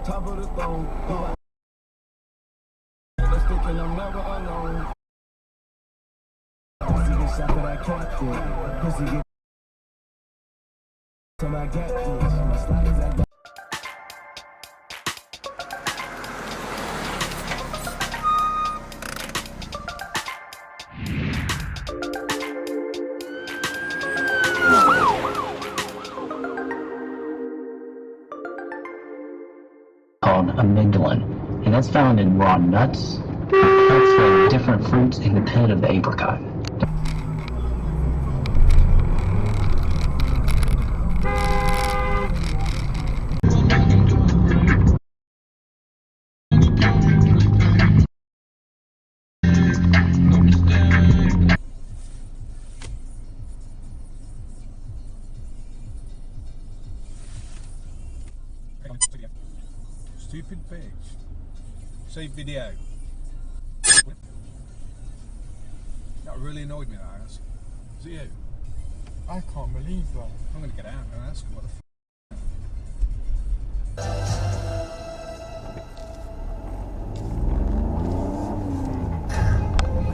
top of the throne. Let's thinking I'm never alone. Pussy get shot for that captain. Pussy get to my captain. My sliders at called amygdalin, and that's found in raw nuts, nuts like different fruits, and the pit of the apricot. Stupid bitch. Save video. That really annoyed me, that ass. Is it you? I can't believe that. I'm gonna get out and ask her what the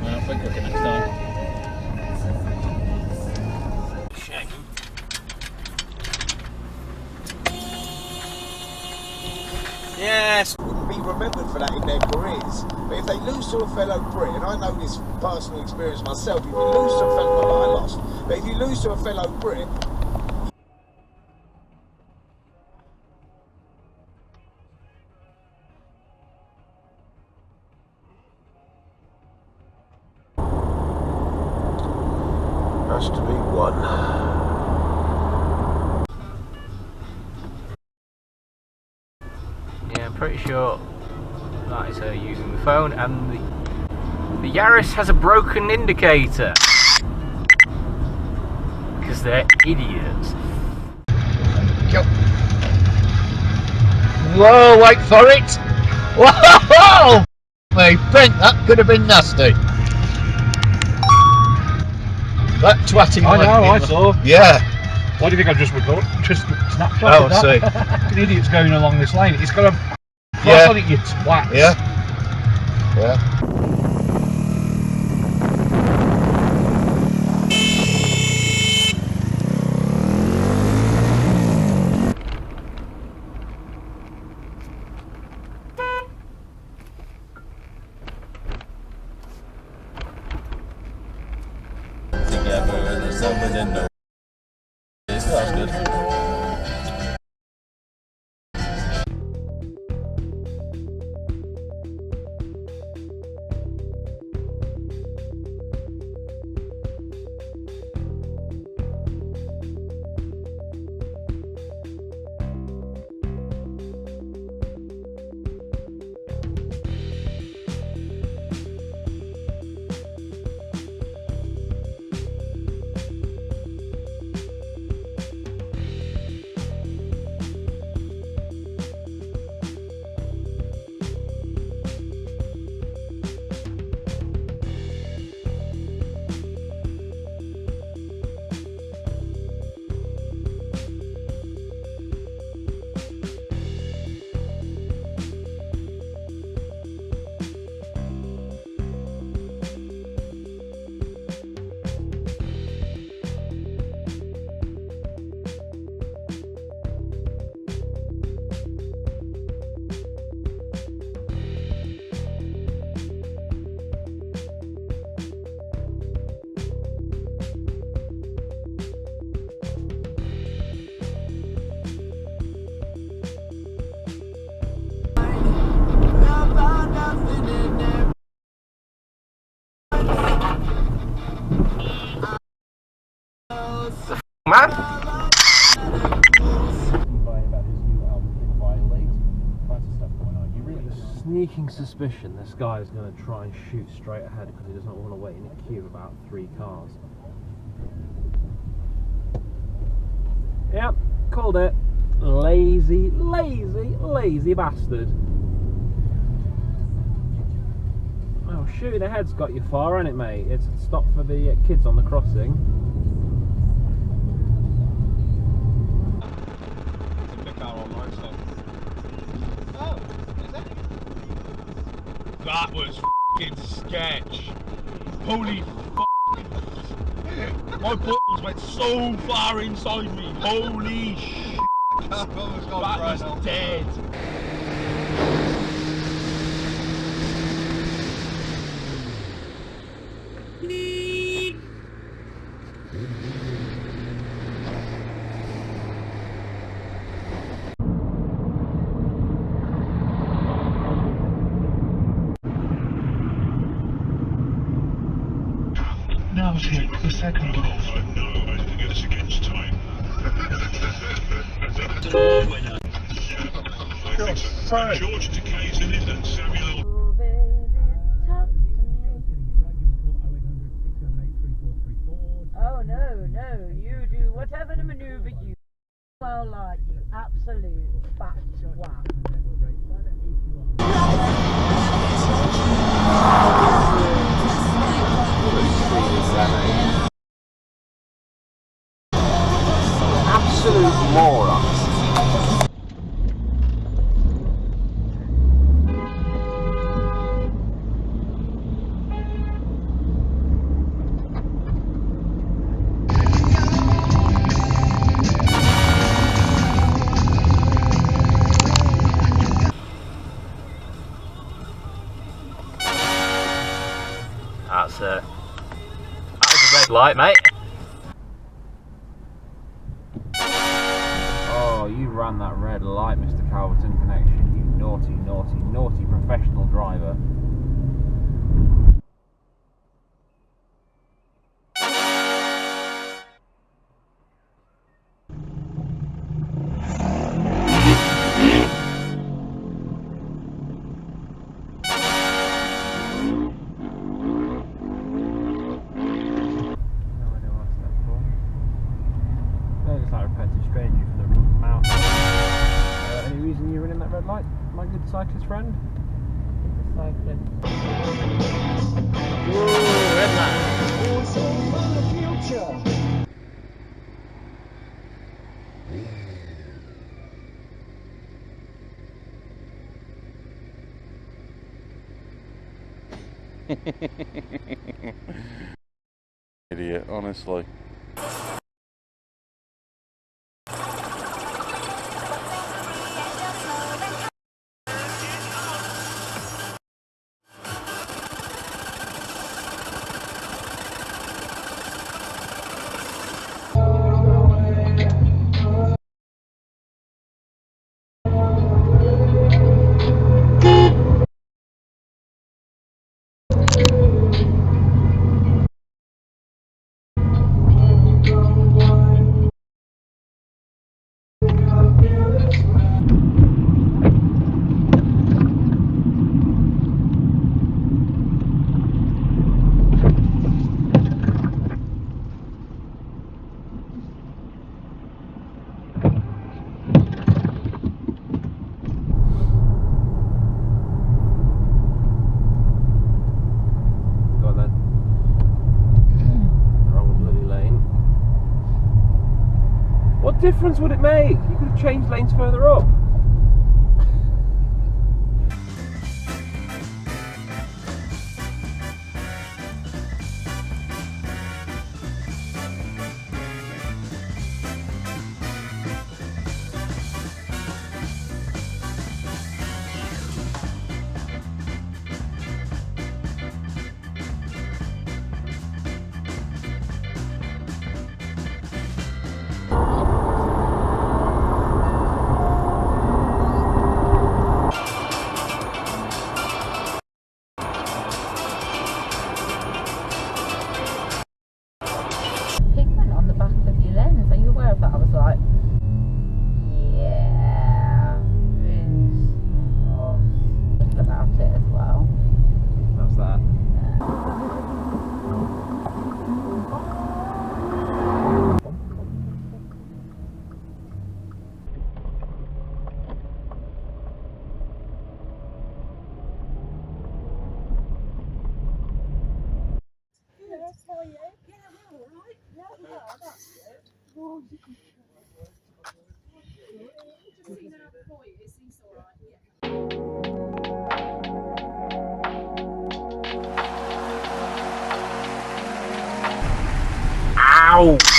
Well, if we're cooking next time. Yes. Wouldn't be remembered for that in their careers. But if they lose to a fellow Brit, and I know this personal experience myself, if you lose to a fellow, not that I lost, but if you lose to a fellow Brit, has to be one. Yeah, I'm pretty sure that is her using the phone, and the Yaris has a broken indicator because they're idiots. Whoa, wait for it! Whoa! Me think that could have been nasty. That twatting. I know, I saw. Yeah. Why do you think I've just recorded? Just snapshot. Oh, I see. An idiot's going along this lane. He's got a cross Yeah. on it, you twat. Yeah. Yeah. together in the summer than no. It sounds good. Man! Sneaking suspicion this guy is going to try and shoot straight ahead because he doesn't want to wait in a queue of about 3 cars. Yep, called it. Lazy, lazy, lazy bastard. Oh, shooting ahead's got you far, hasn't it, mate? It's a stop for the kids on the crossing. car online, so. Oh. That was f***ing sketch. Holy f***. My balls went so far inside me. Holy sh**. That was dead. Now take the second off. No, I think it's against time. George Takei's in it and Samuel. Oh no, you do whatever the manoeuvre you well like, you absolute fat whack. Absolute morons. That was a red light, mate. Oh, you ran that red light, Mr. Calverton Connection, you naughty, naughty, naughty professional driver. My good cyclist friend? Cyclist. Ooh, red light. Also for the future. Idiot, honestly. What difference would it make? You could have changed lanes further up. Ow!